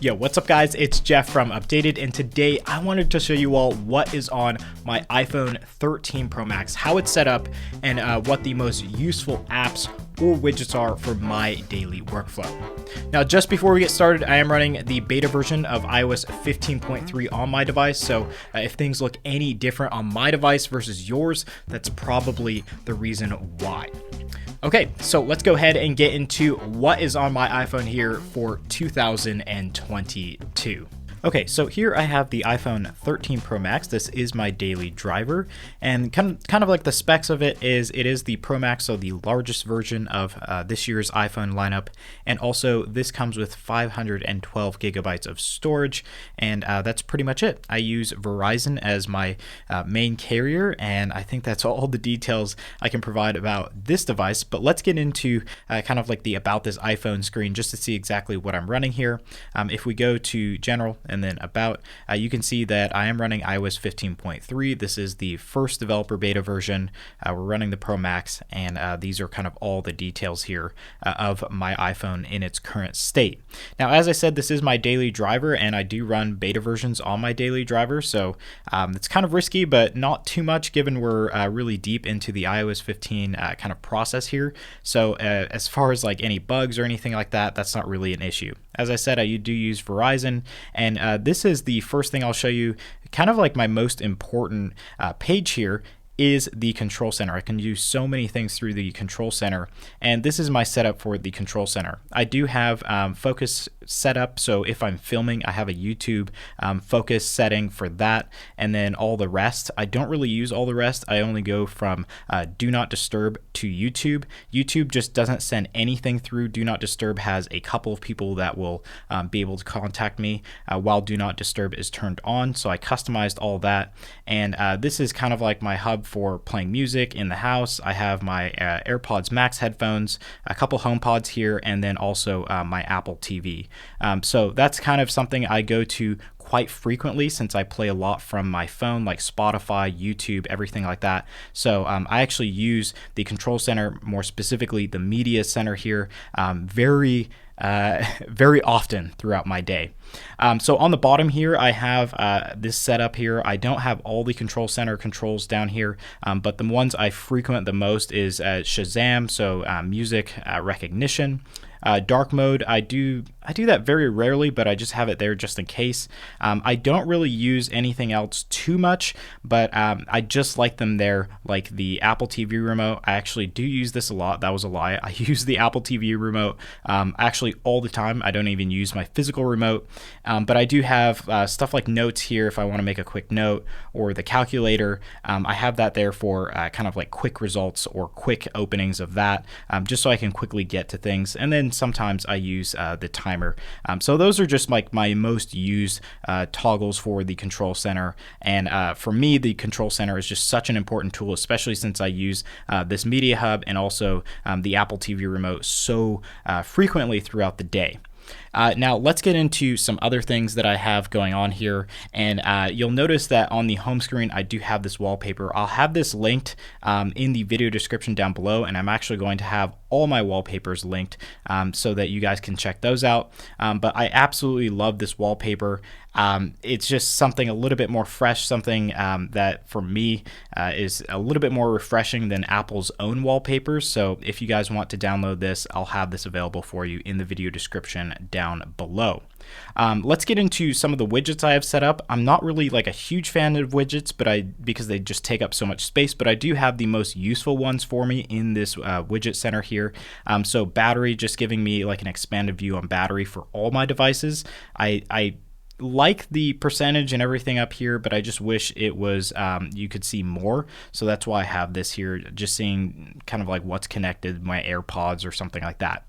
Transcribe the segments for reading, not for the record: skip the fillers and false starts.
Yo, what's up guys? It's Jeff from Updated, and today I wanted to show you all what is on my iPhone 13 Pro Max, how it's set up, and what the most useful apps or widgets are for my daily workflow. Now, just before we get started, I am running the beta version of iOS 15.3 on my device, so if things look any different on my device versus yours, that's probably the reason why. Okay, so let's go ahead and get into what is on my iPhone here for 2022. Okay, so here I have the iPhone 13 Pro Max. This is my daily driver, and kind of like the specs of it is the Pro Max, so the largest version of this year's iPhone lineup, and also this comes with 512 gigabytes of storage, and that's pretty much it. I use Verizon as my main carrier, and I think that's all the details I can provide about this device. But let's get into kind of like the About This iPhone screen just to see exactly what I'm running here. If we go to General and then About, you can see that I am running iOS 15.3. This is the first developer beta version. We're running the Pro Max, and these are kind of all the details here of my iPhone in its current state. Now, as I said, this is my daily driver, and I do run beta versions on my daily driver, so it's kind of risky, but not too much given we're really deep into the iOS 15 kind of process here. So as far as like any bugs or anything like that, that's not really an issue. As I said, I do use Verizon, and this is the first thing I'll show you. Kind of like my most important page here is the control center. I can do so many things through the control center, and this is my setup for the control center. I do have focus set up, so if I'm filming, I have a YouTube focus setting for that, and then all the rest. I don't really use all the rest. I only go from Do Not Disturb to YouTube. YouTube just doesn't send anything through. Do Not Disturb has a couple of people that will be able to contact me while Do Not Disturb is turned on, so I customized all that, and this is kind of like my hub for playing music in the house. I have my AirPods Max headphones, a couple HomePods here, and then also my Apple TV. So that's kind of something I go to quite frequently since I play a lot from my phone, like Spotify, YouTube, everything like that. So I actually use the control center, more specifically the media center here, very often throughout my day. So on the bottom here, I have this setup here. I don't have all the control center controls down here, but the ones I frequent the most is Shazam, so music recognition. Dark mode, I do that very rarely, but I just have it there just in case. I don't really use anything else too much, but I just like them there, like the Apple TV remote. I actually do use this a lot. That was a lie. I use the Apple TV remote actually all the time. I don't even use my physical remote, but I do have stuff like notes here if I want to make a quick note, or the calculator. I have that there for kind of like quick results or quick openings of that, just so I can quickly get to things. And then sometimes I use the timer. So those are just like my most used toggles for the control center. And for me, the control center is just such an important tool, especially since I use this media hub and also the Apple TV remote so frequently throughout the day. Now let's get into some other things that I have going on here, and you'll notice that on the home screen I do have this wallpaper. I'll have this linked in the video description down below, and I'm actually going to have all my wallpapers linked so that you guys can check those out. But I absolutely love this wallpaper. It's just something a little bit more fresh, something that for me is a little bit more refreshing than Apple's own wallpapers. So if you guys want to download this, I'll have this available for you in the video description down below. Let's get into some of the widgets I have set up. I'm not really like a huge fan of widgets, because they just take up so much space, but I do have the most useful ones for me in this widget center here. So battery, just giving me like an expanded view on battery for all my devices. I like the percentage and everything up here, but I just wish it was you could see more. So that's why I have this here, just seeing kind of like what's connected, my AirPods or something like that.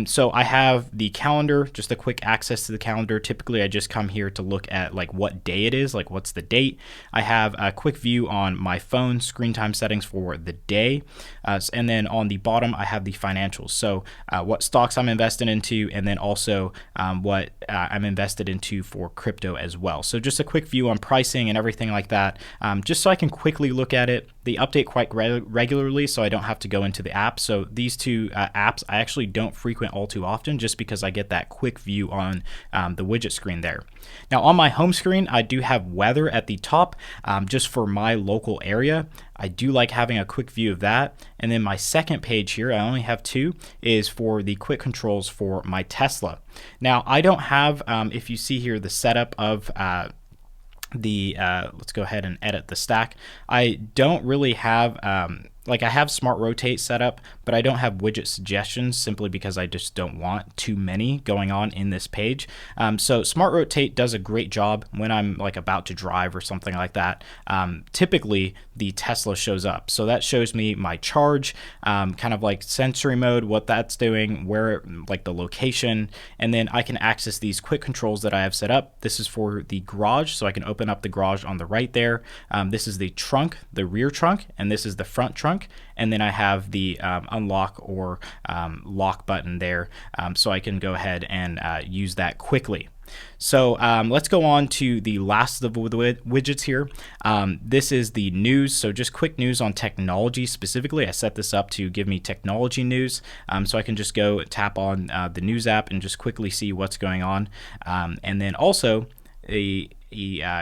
So I have the calendar, just a quick access to the calendar. Typically I just come here to look at like what day it is, like what's the date. I have a quick view on my phone screen time settings for the day, and then on the bottom I have the financials, so what stocks I'm invested into, and then also what I'm invested into for crypto as well. So just a quick view on pricing and everything like that, just so I can quickly look at it. They update quite regularly, so I don't have to go into the app. So these two apps I actually don't frequent all too often, just because I get that quick view on the widget screen there. Now on my home screen, I do have weather at the top, just for my local area. I do like having a quick view of that. And then my second page here, I only have two, is for the quick controls for my Tesla. Now I don't have, if you see here, the setup of let's go ahead and edit the stack. I don't really have like I have Smart Rotate set up, but I don't have widget suggestions, simply because I just don't want too many going on in this page. So Smart Rotate does a great job when I'm like about to drive or something like that. Typically the Tesla shows up. So that shows me my charge, kind of like sensory mode, what that's doing, where, like the location, and then I can access these quick controls that I have set up. This is for the garage, so I can open up the garage on the right there. This is the trunk, the rear trunk, and this is the front trunk. And then I have the unlock or lock button there, so I can go ahead and use that quickly. So let's go on to the last of the widgets here. This is the news. So just quick news on technology specifically. I set this up to give me technology news. So I can just go tap on the news app and just quickly see what's going on. And then also a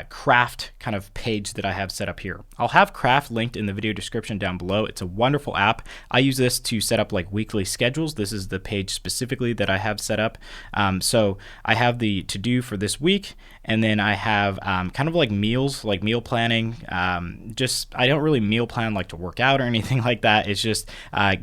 craft kind of page that I have set up here. I'll have craft linked in the video description down below. It's a wonderful app. I use this to set up like weekly schedules. This is the page specifically that I have set up. So I have the to-do for this week, and then I have kind of like meals, like meal planning. I don't really meal plan like to work out or anything like that. It's just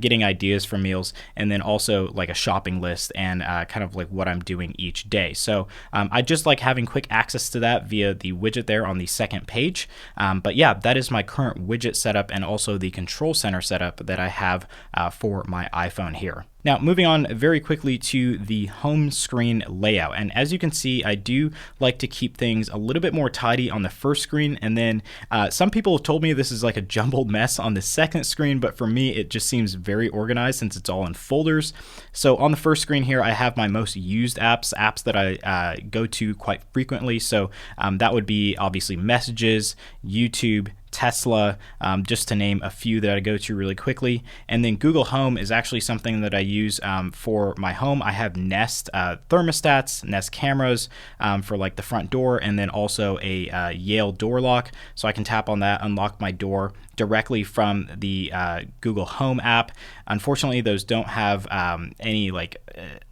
getting ideas for meals, and then also like a shopping list and kind of like what I'm doing each day. So I just like having quick access to that via the widget there on the second page. But yeah, that is my current widget setup and also the control center setup that I have for my iPhone here. Now, moving on very quickly to the home screen layout. And as you can see, I do like to keep things a little bit more tidy on the first screen. And then some people have told me this is like a jumbled mess on the second screen, but for me, it just seems very organized since it's all in folders. So on the first screen here, I have my most used apps that I go to quite frequently. So that would be obviously Messages, YouTube, Tesla, just to name a few that I go to really quickly. And then Google Home is actually something that I use for my home. I have Nest thermostats, Nest cameras for like the front door, and then also a Yale door lock. So I can tap on that, unlock my door directly from the Google Home app. Unfortunately, those don't have any like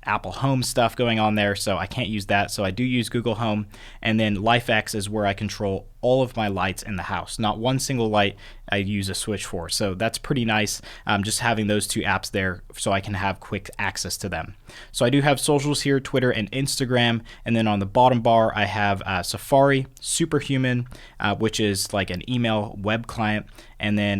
Apple Home stuff going on there, so I can't use that. So I do use Google Home. And then LifeX is where I control all of my lights in the house. Not one single light I use a switch for. So that's pretty nice, just having those two apps there so I can have quick access to them. So I do have socials here, Twitter and Instagram. And then on the bottom bar, I have Safari, Superhuman, which is like an email web client, and then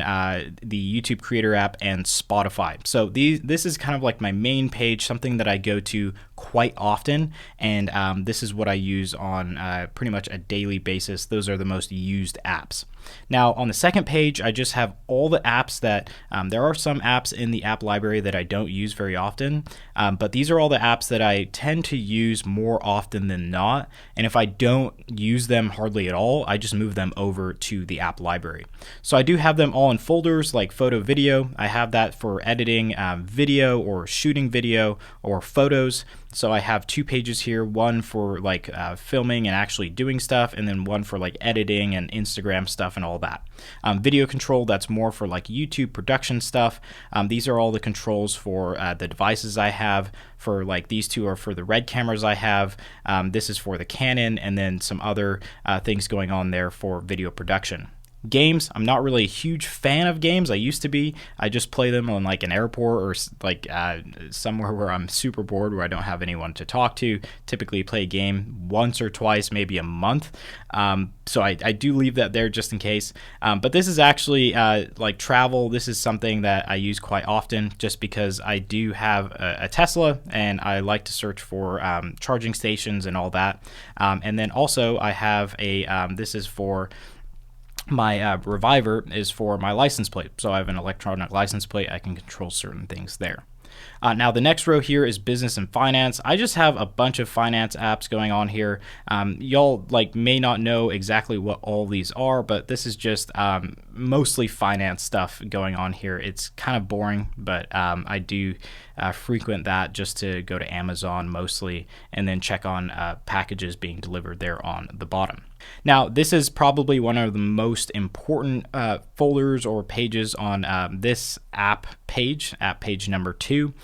the YouTube Creator app and Spotify. So this is kind of like my main page, something that I go to quite often, and this is what I use on pretty much a daily basis. Those are the most used apps. Now on the second page, I just have all the apps that there are some apps in the app library that I don't use very often, but these are all the apps that I tend to use more often than not. And if I don't use them hardly at all, I just move them over to the app library. So I do have them all in folders like photo, video. I have that for editing video or shooting video or photos. So I have two pages here, one for like filming and actually doing stuff, and then one for like editing and Instagram stuff and all that. Video control, that's more for like YouTube production stuff. These are all the controls for the devices I have. For like these two are for the Red cameras I have. This is for the Canon, and then some other things going on there for video production. Games, I'm not really a huge fan of games. I used to be. I just play them on like an airport or like somewhere where I'm super bored, where I don't have anyone to talk to. Typically play a game once or twice, maybe a month. So I do leave that there just in case. But this is actually like travel. This is something that I use quite often just because I do have a Tesla, and I like to search for charging stations and all that. And then also I have a, this is for my Reviver is for my license plate. So I have an electronic license plate. I can control certain things there. Now the next row here is business and finance. I just have a bunch of finance apps going on here. Y'all like may not know exactly what all these are, but this is just mostly finance stuff going on here. It's kind of boring, but I do frequent that just to go to Amazon mostly and then check on packages being delivered there on the bottom. Now, this is probably one of the most important folders or pages on this app page number 2.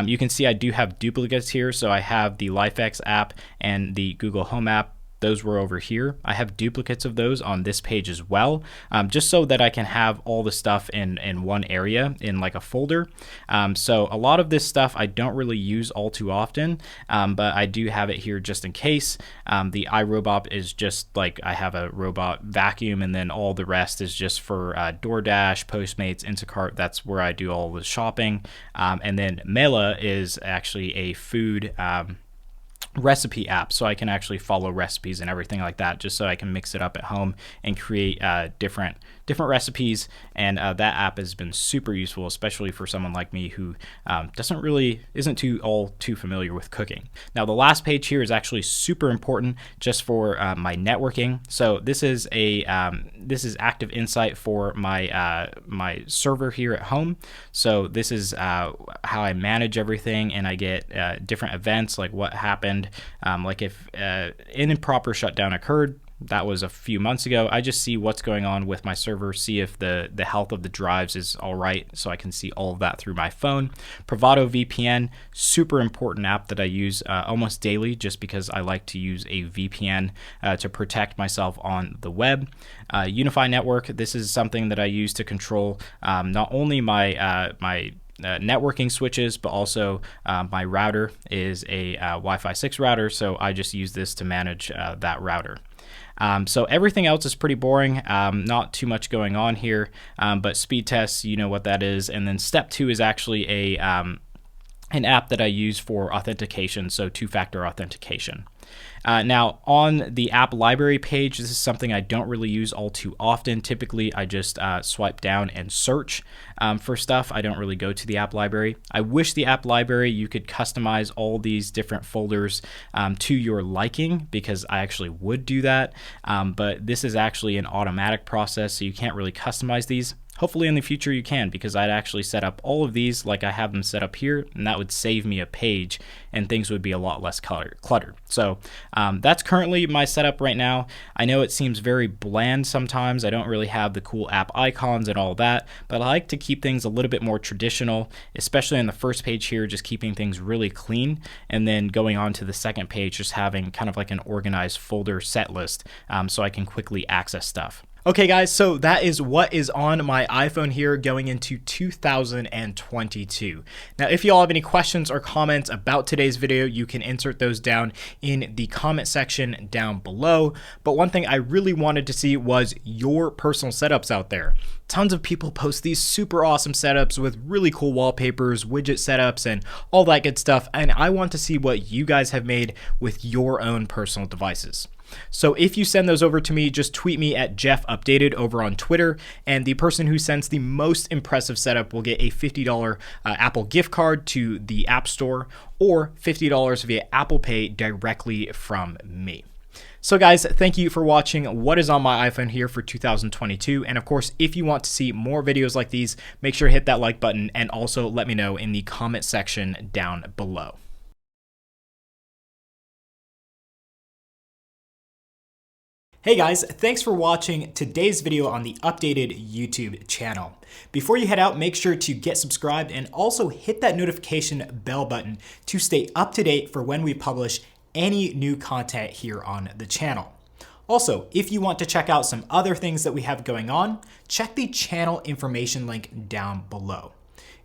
You can see I do have duplicates here. So I have the LifeX app and the Google Home app. Those were over here. I have duplicates of those on this page as well, just so that I can have all the stuff in one area in like a folder. So a lot of this stuff I don't really use all too often, but I do have it here just in case. The iRobot is just like I have a robot vacuum, and then all the rest is just for DoorDash, Postmates, Instacart. That's where I do all the shopping. And then Mela is actually a food recipe app, so I can actually follow recipes and everything like that, just so I can mix it up at home and create different recipes. And that app has been super useful, especially for someone like me who isn't too familiar with cooking. Now, the last page here is actually super important just for my networking. So this is Active Insight for my my server here at home. So this is how I manage everything, and I get different events like what happened. Like if an improper shutdown occurred, that was a few months ago, I just see what's going on with my server, see if the health of the drives is all right, so I can see all of that through my phone. PrivadoVPN, super important app that I use almost daily, just because I like to use a VPN to protect myself on the web. Unify Network, this is something that I use to control not only my networking switches, but also my router is a Wi-Fi 6 router, so I just use this to manage that router. So everything else is pretty boring, not too much going on here, but speed tests, you know what that is. And then step 2 is actually an app that I use for authentication, so two-factor authentication. Now, on the app library page, this is something I don't really use all too often. Typically, I just swipe down and search for stuff. I don't really go to the app library. I wish the app library, you could customize all these different folders to your liking, because I actually would do that. But this is actually an automatic process, so you can't really customize these. Hopefully in the future you can, because I'd actually set up all of these like I have them set up here, and that would save me a page and things would be a lot less cluttered. So that's currently my setup right now. I know it seems very bland sometimes. I don't really have the cool app icons and all that, but I like to keep things a little bit more traditional, especially on the first page here, just keeping things really clean, and then going on to the second page, just having kind of like an organized folder set list so I can quickly access stuff. Okay guys, so that is what is on my iPhone here going into 2022. Now, if you all have any questions or comments about today's video, you can insert those down in the comment section down below. But one thing I really wanted to see was your personal setups out there. Tons of people post these super awesome setups with really cool wallpapers, widget setups, and all that good stuff. And I want to see what you guys have made with your own personal devices. So if you send those over to me, just tweet me at JeffUpdated over on Twitter, and the person who sends the most impressive setup will get a $50 Apple gift card to the App Store, or $50 via Apple Pay directly from me. So guys, thank you for watching what is on my iPhone here for 2022. And of course, if you want to see more videos like these, make sure to hit that like button, and also let me know in the comment section down below. Hey guys, thanks for watching today's video on the updated YouTube channel. Before you head out, make sure to get subscribed and also hit that notification bell button to stay up to date for when we publish any new content here on the channel. Also, if you want to check out some other things that we have going on, check the channel information link down below.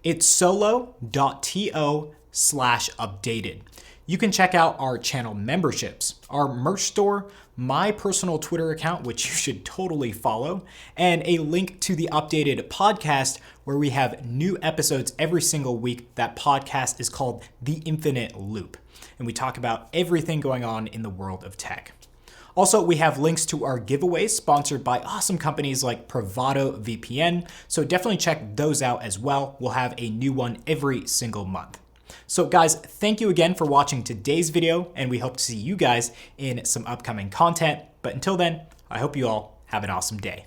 It's solo.to/updated. You can check out our channel memberships, our merch store, my personal Twitter account, which you should totally follow, and a link to the updated podcast where we have new episodes every single week. That podcast is called The Infinite Loop, and we talk about everything going on in the world of tech. Also, we have links to our giveaways sponsored by awesome companies like PrivadoVPN, so definitely check those out as well. We'll have a new one every single month. So guys, thank you again for watching today's video, and we hope to see you guys in some upcoming content. But until then, I hope you all have an awesome day.